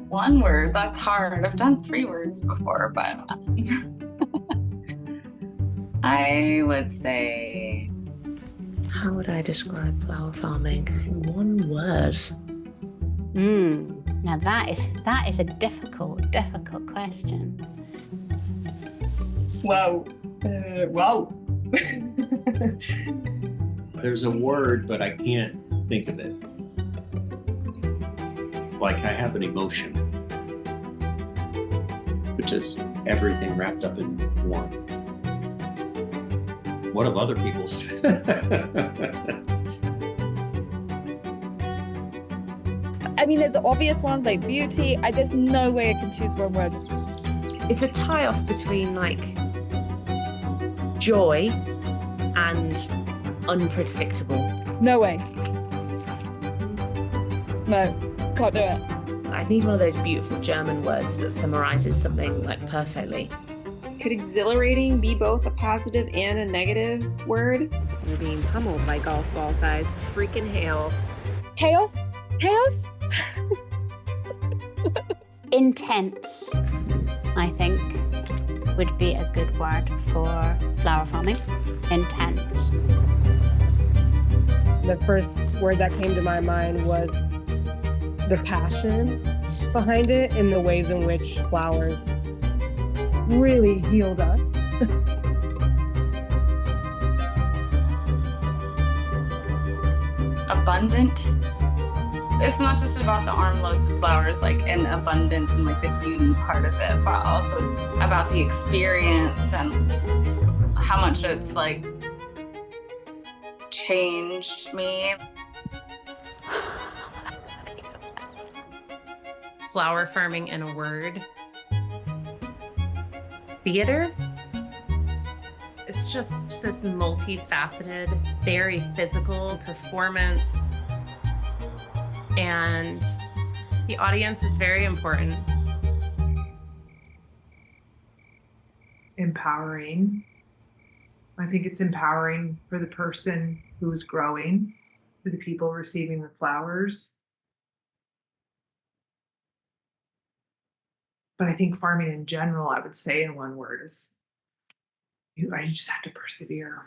One word, that's hard. I've done 3 words before, but I would say... How would I describe flower farming in one word? Now that is a difficult question. Whoa. Whoa. There's a word, but I can't think of it. Like I have an emotion, which is everything wrapped up in one. What of other people's? I mean, there's obvious ones like beauty. There's no way I can choose one word. It's a tie-off between like joy and unpredictable. No way. No, can't do it. I need one of those beautiful German words that summarizes something like perfectly. Could exhilarating be both a positive and a negative word? You're being pummeled by golf ball size freaking hail. Chaos? Chaos? Intense, I think, would be a good word for flower farming. Intense. The first word that came to my mind was the passion behind it and the ways in which flowers really healed us. Abundant. It's not just about the armloads of flowers, like in abundance and like the beauty part of it, but also about the experience and how much it's like changed me. Flower farming in a word. Theater. It's just this multifaceted, very physical performance. And the audience is very important. Empowering. I think it's empowering for the person who is growing, for the people receiving the flowers. But I think farming in general, I would say in one word is, I just have to persevere.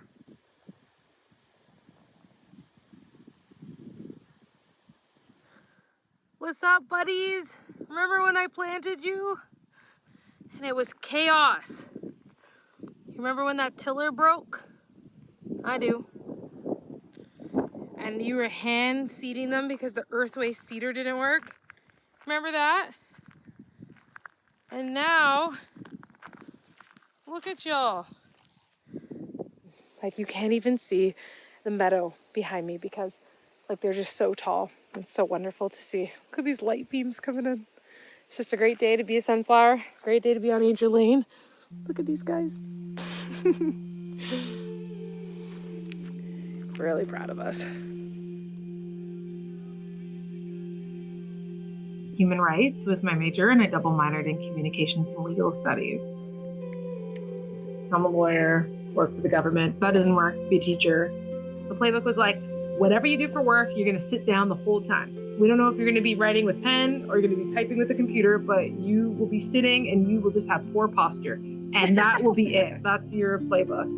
What's up, buddies? Remember when I planted you? And it was chaos. You remember when that tiller broke? I do. And you were hand seeding them because the earthway seeder didn't work? Remember that? And now, look at y'all. Like you can't even see the meadow behind me because like they're just so tall. It's so wonderful to see. Look at these light beams coming in. It's just a great day to be a sunflower. Great day to be on Angel Lane. Look at these guys. Really proud of us. Human rights was my major, and I double minored in communications and legal studies. I'm a lawyer, work for the government. That doesn't work, be a teacher. The playbook was like, whatever you do for work, you're gonna sit down the whole time. We don't know if you're gonna be writing with pen or you're gonna be typing with a computer, but you will be sitting and you will just have poor posture. And that will be it. That's your playbook.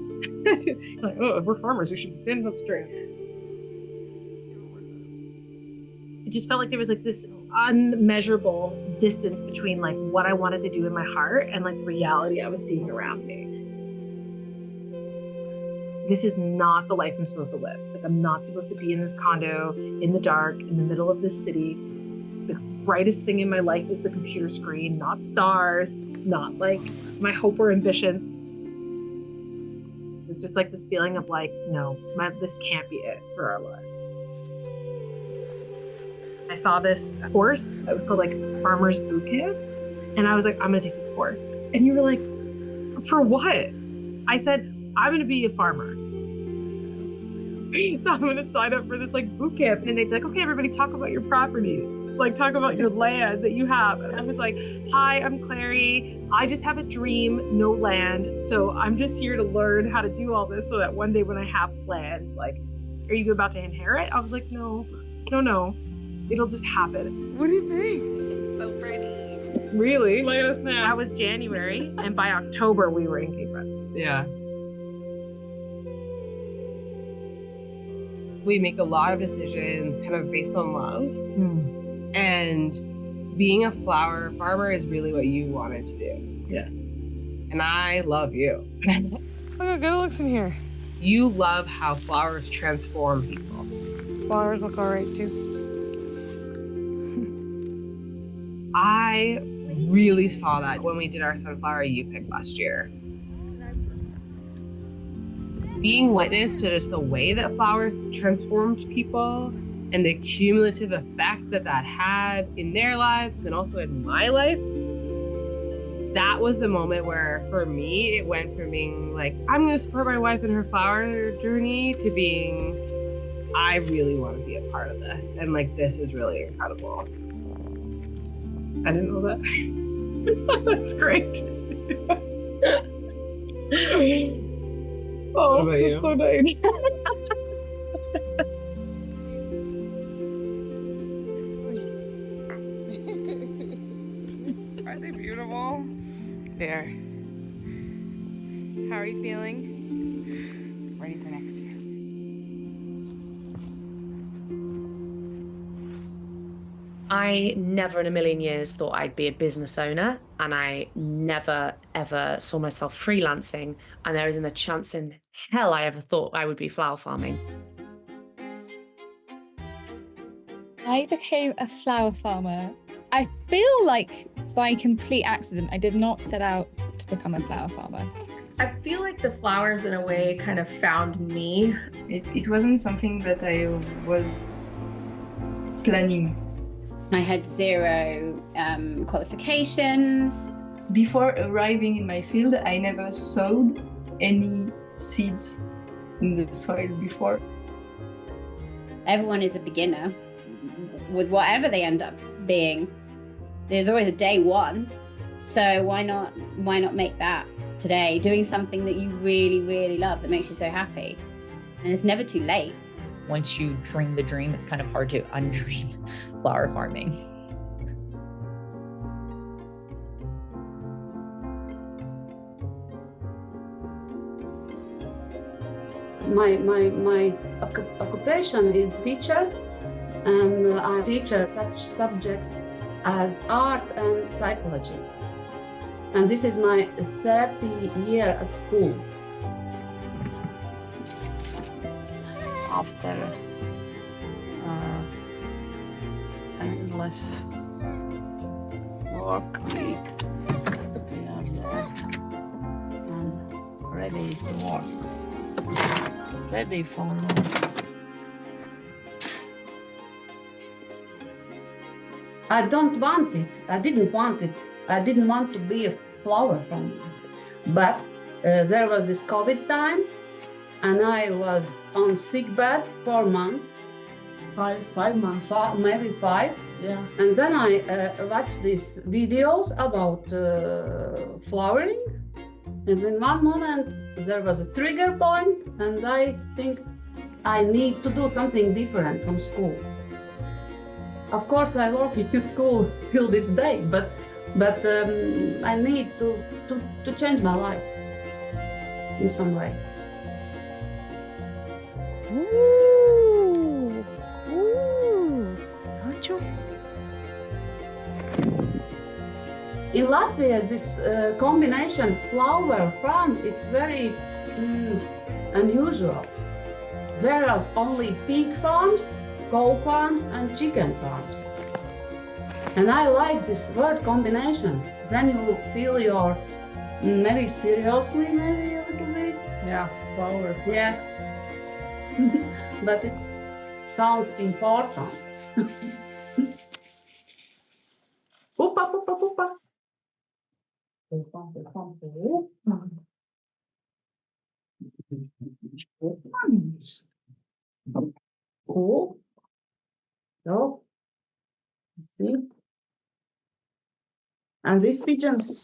Like, oh, we're farmers, we should be standing up straight. It just felt like there was like this unmeasurable distance between like what I wanted to do in my heart and like the reality I was seeing around me. This is not the life I'm supposed to live. Like I'm not supposed to be in this condo in the dark in the middle of this city. The brightest thing in my life is the computer screen, not stars, not like my hope or ambitions. It's just like this feeling of like, no, this can't be it for our lives. I saw this course that was called like Farmer's Boot Camp. And I was like, I'm gonna take this course. And you were like, for what? I said, I'm gonna be a farmer. So I'm gonna sign up for this like boot camp. And they'd be like, okay, everybody talk about your property. Like talk about your land that you have. And I was like, hi, I'm Clary. I just have a dream, no land. So I'm just here to learn how to do all this so that one day when I have land, like, are you about to inherit? I was like, no. It'll just happen. What do you think? It's so pretty. Really? Look at us now. That was January, and by October we were in Cape Breton. Yeah. We make a lot of decisions kind of based on love. And being a flower farmer is really what you wanted to do. Yeah. And I love you. Look how good it looks in here. You love how flowers transform people. Flowers look all right too. I really saw that when we did our sunflower U-pick last year. Being witness to just the way that flowers transformed people and the cumulative effect that that had in their lives and then also in my life, that was the moment where, for me, it went from being like, I'm going to support my wife in her flower journey to being, I really want to be a part of this. And like, this is really incredible. I didn't know that. That's great. What about you? That's so nice. Are they beautiful? They are. How are you feeling? Ready for next year. I never in a million years thought I'd be a business owner, and I never ever saw myself freelancing, and there isn't a chance in hell I ever thought I would be flower farming. I became a flower farmer. I feel like by complete accident. I did not set out to become a flower farmer. I feel like the flowers, in a way, kind of found me. It wasn't something that I was planning. I had zero qualifications. Before arriving in my field, I never sowed any seeds in the soil before. Everyone is a beginner with whatever they end up being. There's always a day one. So why not make that today, doing something that you really, really love, that makes you so happy? And it's never too late. Once you dream the dream, it's kind of hard to undream flower farming. My occupation is teacher, and I teach such subjects as art and psychology. And this is my 30th year at school. After endless work week, we are there and ready to work, ready for more. I don't want it. I didn't want it. I didn't want to be a flower farmer. But there was this COVID time, and I was on sick bed 4 months. 5 months. Maybe 5. Yeah. And then I watched these videos about flowering. And in one moment, there was a trigger point, and I think I need to do something different from school. Of course, I work in school till this day, but I need to change my life in some way. Ooh, Otto. In Latvia, this combination flower farm, it's very unusual. There are only pig farms, cow farms, and chicken farms. And I like this word combination. Then you feel your, maybe seriously, maybe a little bit. Yeah, flower. Yes. But it sounds important. Pupa, pupa, pupa. Cool. So, see? And this pigeon,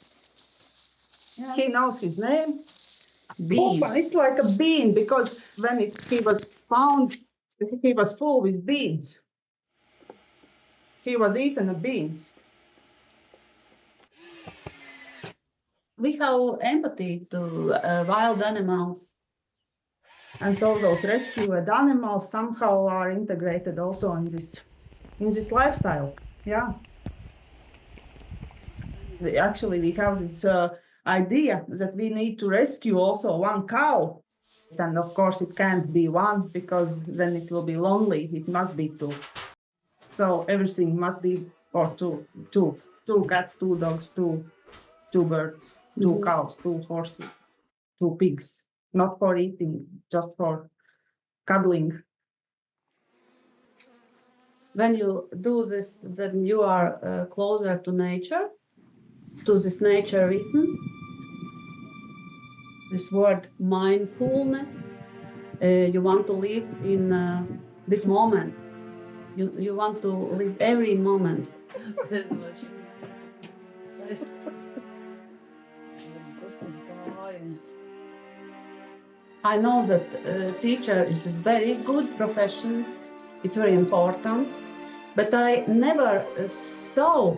he knows his name. Bean. It's like a bean, because when he was found, he was full with beans. He was eating the beans. we have empathy to wild animals. And so those rescued animals somehow are integrated also in this lifestyle. Yeah. Actually, we have this idea that we need to rescue also one cow. And of course, it can't be one because then it will be lonely. It must be two. So everything must be for two cats, two dogs, two birds, two cows, two horses, two pigs. Not for eating, just for cuddling. When you do this, then you are closer to nature, to this nature rhythm. This word mindfulness. You want to live in this moment. You want to live every moment. I know that teacher is a very good profession. It's very important, but I never saw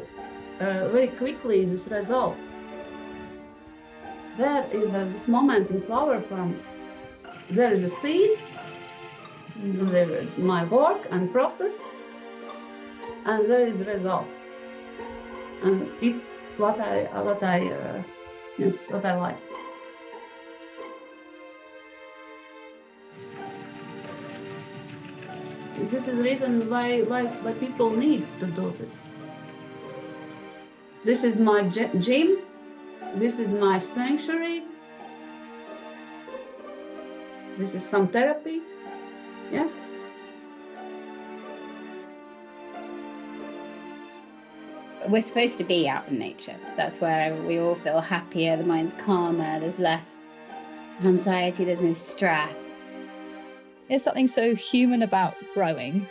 very quickly this result. There is this moment in flower farm. There is a seed, there is my work and process, and there is result. And it's what I like. This is the reason why people need to do this. This is my gym. This is my sanctuary. This is some therapy. Yes. We're supposed to be out in nature. That's where we all feel happier, the mind's calmer, there's less anxiety, there's no stress. There's something so human about growing.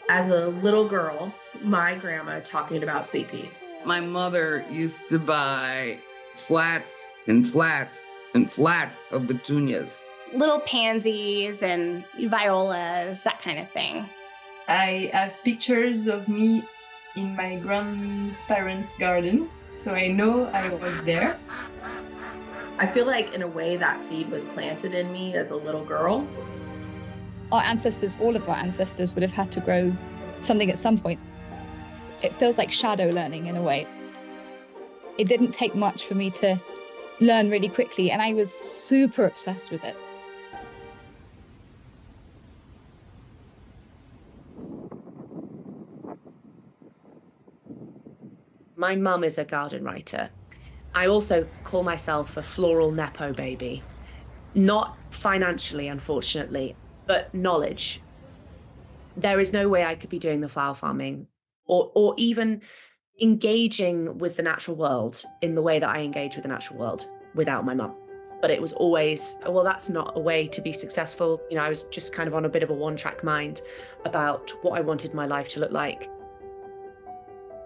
As a little girl, my grandma taught me about sweet peas. My mother used to buy flats and flats and flats of petunias. Little pansies and violas, that kind of thing. I have pictures of me in my grandparents' garden, so I know I was there. I feel like in a way that seed was planted in me as a little girl. Our ancestors, all of our ancestors, would have had to grow something at some point. It feels like shadow learning in a way. It didn't take much for me to learn really quickly, and I was super obsessed with it. My mum is a garden writer. I also call myself a floral nepo baby. Not financially, unfortunately, but knowledge. There is no way I could be doing the flower farming or even engaging with the natural world in the way that I engage with the natural world without my mum. But it was always, well, that's not a way to be successful. You know, I was just kind of on a bit of a one-track mind about what I wanted my life to look like.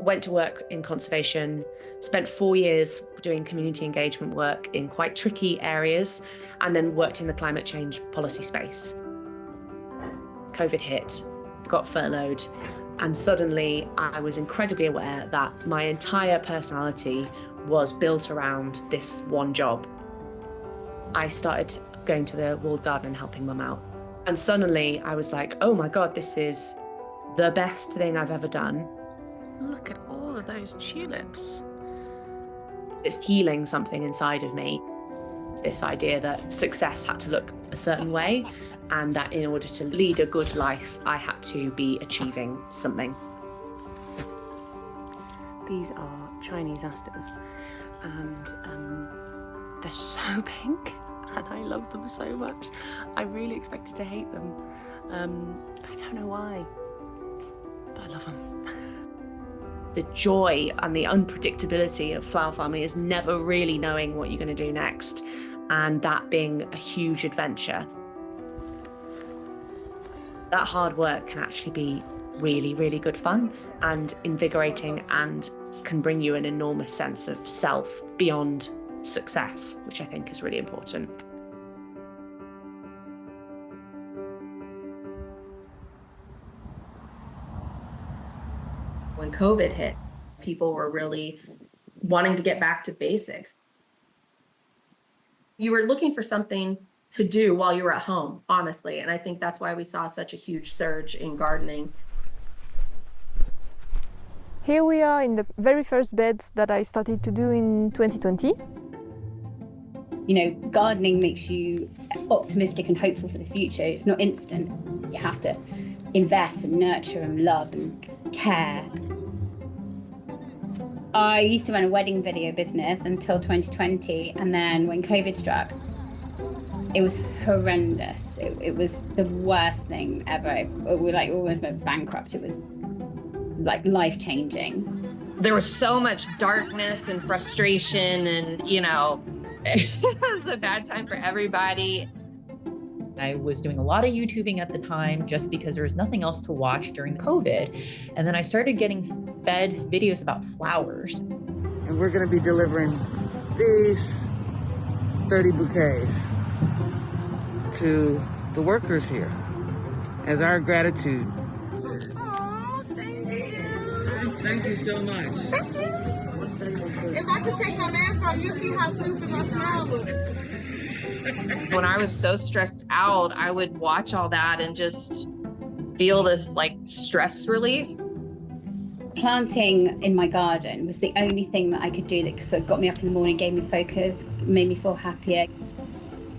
Went to work in conservation, spent 4 years doing community engagement work in quite tricky areas, and then worked in the climate change policy space. COVID hit, got furloughed, and suddenly I was incredibly aware that my entire personality was built around this one job. I started going to the walled garden and helping mum out. And suddenly I was like, oh my God, this is the best thing I've ever done. Look at all of those tulips. It's healing something inside of me. This idea that success had to look a certain way, and that in order to lead a good life, I had to be achieving something. These are Chinese asters, and they're so pink, and I love them so much. I really expected to hate them. I don't know why, but I love them. The joy and the unpredictability of flower farming is never really knowing what you're going to do next, and that being a huge adventure. That hard work can actually be really, really good fun and invigorating, and can bring you an enormous sense of self beyond success, which I think is really important. When COVID hit, people were really wanting to get back to basics. You were looking for something to do while you were at home, honestly. And I think that's why we saw such a huge surge in gardening. Here we are in the very first beds that I started to do in 2020. You know, gardening makes you optimistic and hopeful for the future. It's not instant. You have to invest and nurture and love and care. I used to run a wedding video business until 2020, and then when COVID struck, it was horrendous. It was the worst thing ever. We like almost went bankrupt. It was like life-changing. There was so much darkness and frustration, and you know, it was a bad time for everybody. I was doing a lot of YouTubing at the time just because there was nothing else to watch during COVID. And then I started getting fed videos about flowers. And we're gonna be delivering these 30 bouquets to the workers here as our gratitude. Oh, thank you. Thank you so much. Thank you. If I could take my mask off, you'll see how stupid my smile looks. When I was so stressed out, I would watch all that and just feel this like stress relief. Planting in my garden was the only thing that I could do that sort of got me up in the morning, gave me focus, made me feel happier.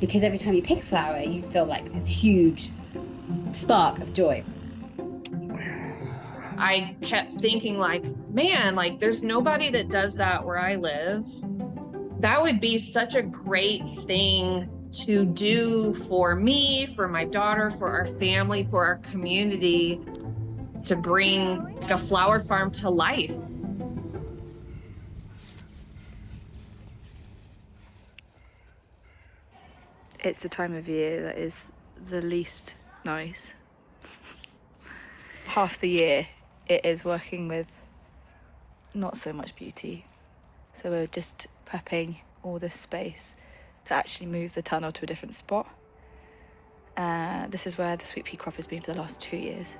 Because every time you pick a flower, you feel like this huge spark of joy. I kept thinking like, man, like there's nobody that does that where I live. That would be such a great thing to do for me, for my daughter, for our family, for our community, to bring a flower farm to life. It's the time of year that is the least nice. Half the year it is working with not so much beauty. So we're just prepping all this space to actually move the tunnel to a different spot. This is where the sweet pea crop has been for the last 2 years.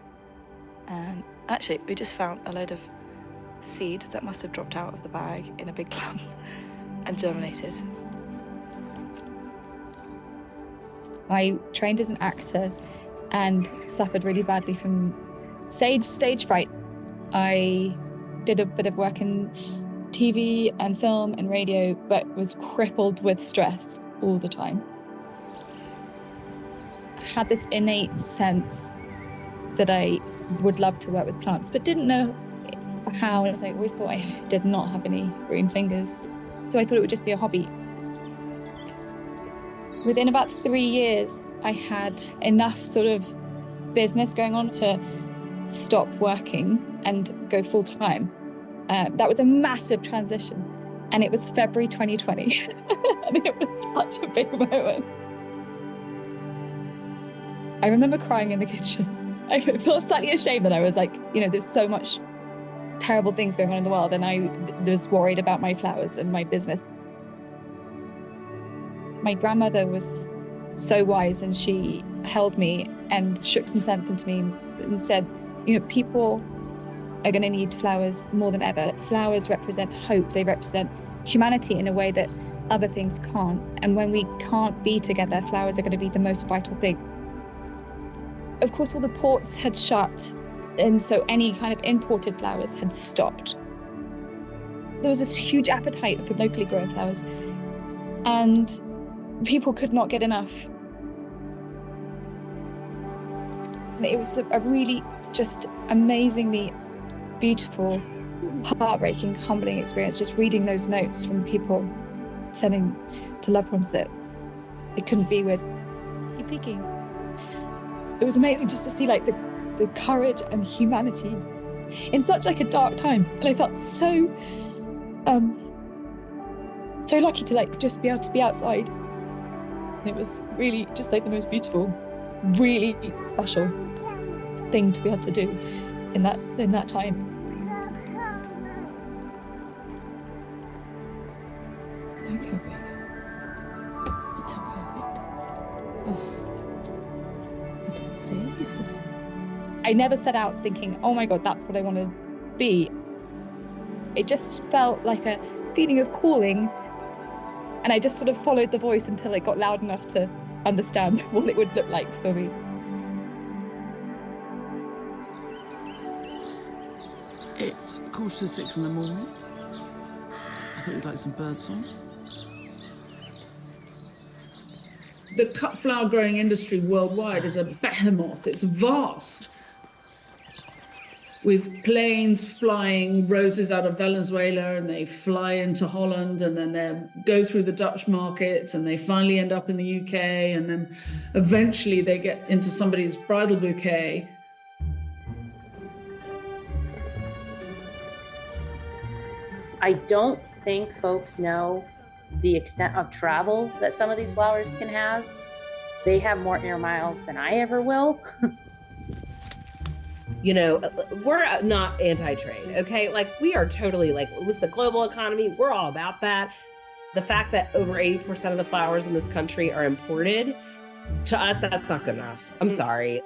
And actually, we just found a load of seed that must have dropped out of the bag in a big clump and germinated. I trained as an actor and suffered really badly from stage fright. I did a bit of work in TV and film and radio, but was crippled with stress all the time. I had this innate sense that I would love to work with plants, but didn't know how. I always thought I did not have any green fingers. So I thought it would just be a hobby. Within about 3 years, I had enough sort of business going on to stop working and go full time. That was a massive transition, and it was February 2020, and it was such a big moment. I remember crying in the kitchen. I felt slightly ashamed that I was like, you know, there's so much terrible things going on in the world, and I was worried about my flowers and my business. My grandmother was so wise, and she held me and shook some sense into me and said, you know, people are going to need flowers more than ever. Flowers represent hope. They represent humanity in a way that other things can't. And when we can't be together, flowers are going to be the most vital thing. Of course, all the ports had shut, and so any kind of imported flowers had stopped. There was this huge appetite for locally grown flowers, and people could not get enough. It was a really just amazingly beautiful, heartbreaking, humbling experience, just reading those notes from people sending to loved ones that they couldn't be with. Keep picking. It was amazing just to see like the courage and humanity in such like a dark time, and I felt so lucky to like just be able to be outside. It was really just like the most beautiful, really special thing to be able to do in that time. I never set out thinking, oh my God, that's what I want to be. It just felt like a feeling of calling And I just sort of followed the voice until it got loud enough to understand what it would look like for me. It's 5:45 in the morning. I thought you'd like some birdsong. The cut flower growing industry worldwide is a behemoth. It's vast. With planes flying roses out of Venezuela, and they fly into Holland, and then they go through the Dutch markets, and they finally end up in the UK, and then eventually they get into somebody's bridal bouquet. I don't think folks know the extent of travel that some of these flowers can have. They have more air miles than I ever will. You know, we're not anti-trade, okay? Like, we are totally, like, with the global economy, we're all about that. The fact that over 80% of the flowers in this country are imported, to us, that's not good enough. I'm sorry.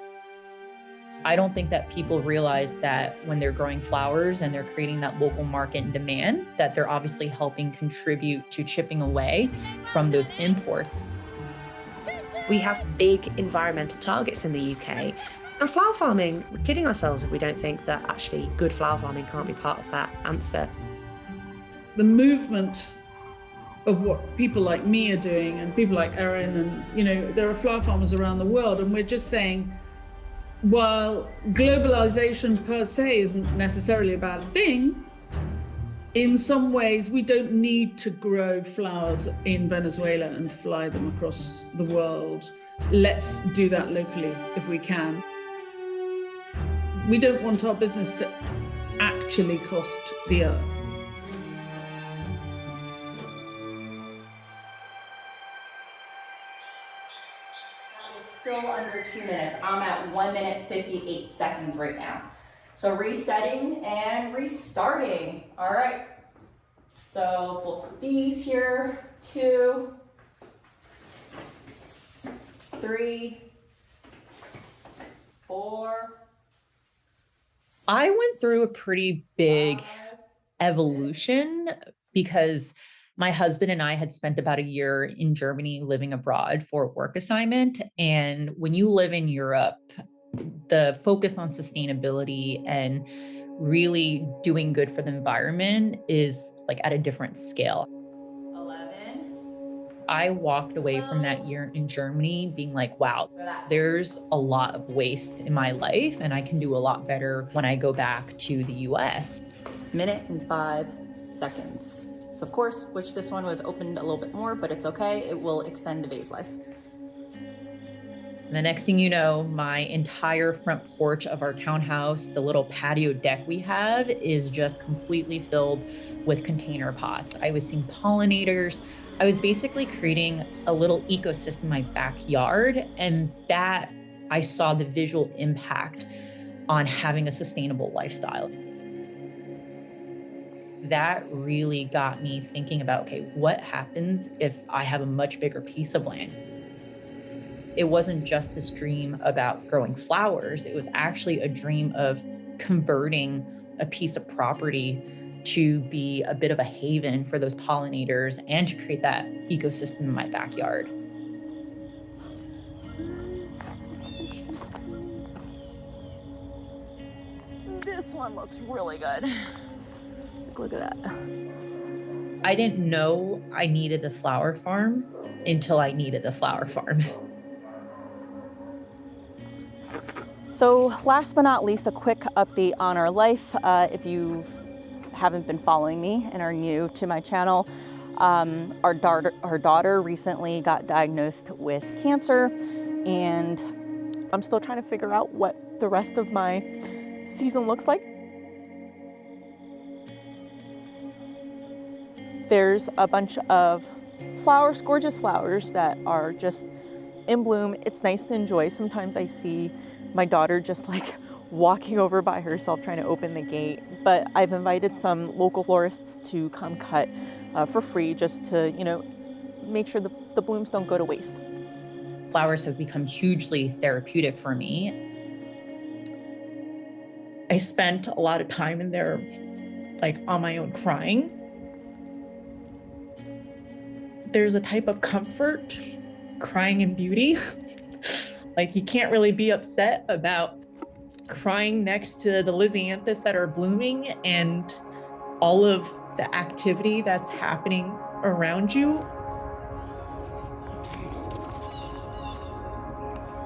I don't think that people realize that when they're growing flowers and they're creating that local market and demand, that they're obviously helping contribute to chipping away from those imports. We have big environmental targets in the UK. And flower farming, we're kidding ourselves if we don't think that actually good flower farming can't be part of that answer. The movement of what people like me are doing, and people like Erin, and, you know, there are flower farmers around the world, and we're just saying, while globalization per se isn't necessarily a bad thing, in some ways we don't need to grow flowers in Venezuela and fly them across the world. Let's do that locally if we can. We don't want our business to actually cost the earth. Still under 2 minutes. I'm at 1 minute 58 seconds right now. So resetting and restarting. All right. So both of these here, 2, 3, 4. I went through a pretty big evolution because my husband and I had spent about a year in Germany living abroad for a work assignment. And when you live in Europe, the focus on sustainability and really doing good for the environment is like at a different scale. 11. I walked away from that year in Germany being like, wow, there's a lot of waste in my life and I can do a lot better when I go back to the US. Minute and 5 seconds. So of course, wish this one was opened a little bit more, but it's okay. It will extend the vase life. And the next thing you know, my entire front porch of our townhouse, the little patio deck we have, is just completely filled with container pots. I was seeing pollinators. I was basically creating a little ecosystem in my backyard, and that I saw the visual impact on having a sustainable lifestyle. That really got me thinking about, okay, what happens if I have a much bigger piece of land? It wasn't just this dream about growing flowers. It was actually a dream of converting a piece of property to be a bit of a haven for those pollinators and to create that ecosystem in my backyard. This one looks really good. Look at that. I didn't know I needed a flower farm until I needed a flower farm. So last but not least, a quick update on our life. If you haven't been following me and are new to my channel, our daughter recently got diagnosed with cancer, and I'm still trying to figure out what the rest of my season looks like. There's a bunch of flowers, gorgeous flowers that are just in bloom. It's nice to enjoy. Sometimes I see my daughter just like walking over by herself trying to open the gate. But I've invited some local florists to come cut for free, just to, you know, make sure the blooms don't go to waste. Flowers have become hugely therapeutic for me. I spent a lot of time in there, like on my own, crying. there's a type of comfort crying in beauty. Like you can't really be upset about crying next to the lisianthus that are blooming and all of the activity that's happening around you.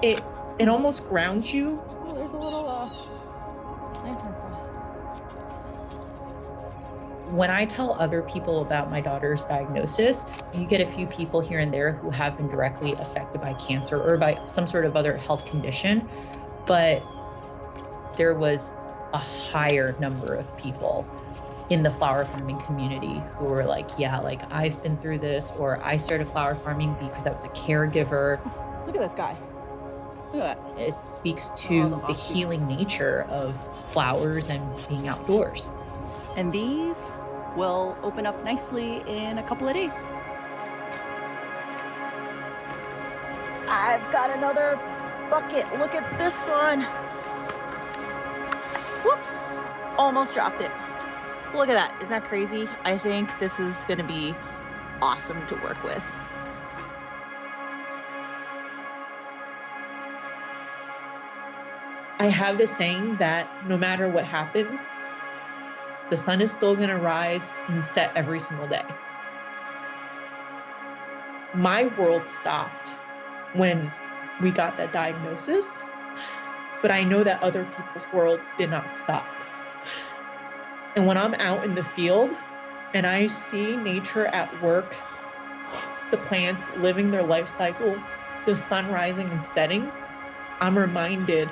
It almost grounds you. Oh, there's a little lantern. When I tell other people about my daughter's diagnosis, you get a few people here and there who have been directly affected by cancer or by some sort of other health condition, but there was a higher number of people in the flower farming community who were like, yeah, like I've been through this, or I started flower farming because I was a caregiver. Look at this guy. Look at that. It speaks to the healing nature of flowers and being outdoors. And these will open up nicely in a couple of days. I've got another bucket. Look at this one. Whoops, almost dropped it. Look at that, isn't that crazy? I think this is gonna be awesome to work with. I have this saying that no matter what happens, the sun is still gonna rise and set every single day. My world stopped when we got that diagnosis, but I know that other people's worlds did not stop. And when I'm out in the field and I see nature at work, the plants living their life cycle, the sun rising and setting, I'm reminded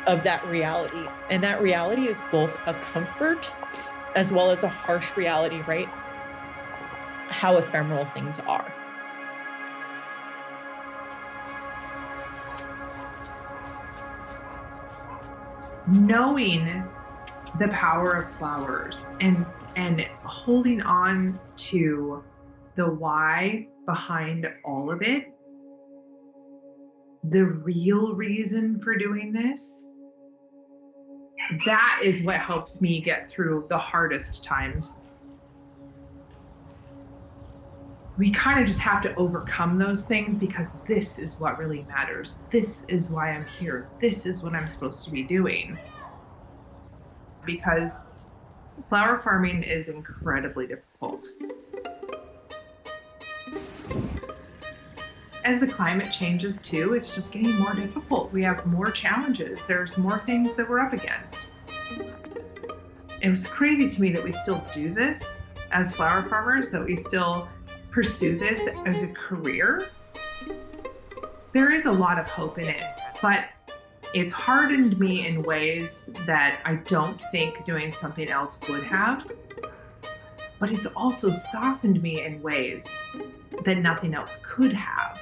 of that reality. And that reality is both a comfort as well as a harsh reality, right? How ephemeral things are. Knowing the power of flowers and holding on to the why behind all of it, the real reason for doing this, that is what helps me get through the hardest times. We kind of just have to overcome those things because this is what really matters. This is why I'm here. This is what I'm supposed to be doing. Because flower farming is incredibly difficult. As the climate changes too, it's just getting more difficult. We have more challenges. There's more things that we're up against. It was crazy to me that we still do this as flower farmers, that we still pursue this as a career. There is a lot of hope in it, but it's hardened me in ways that I don't think doing something else would have. But it's also softened me in ways that nothing else could have.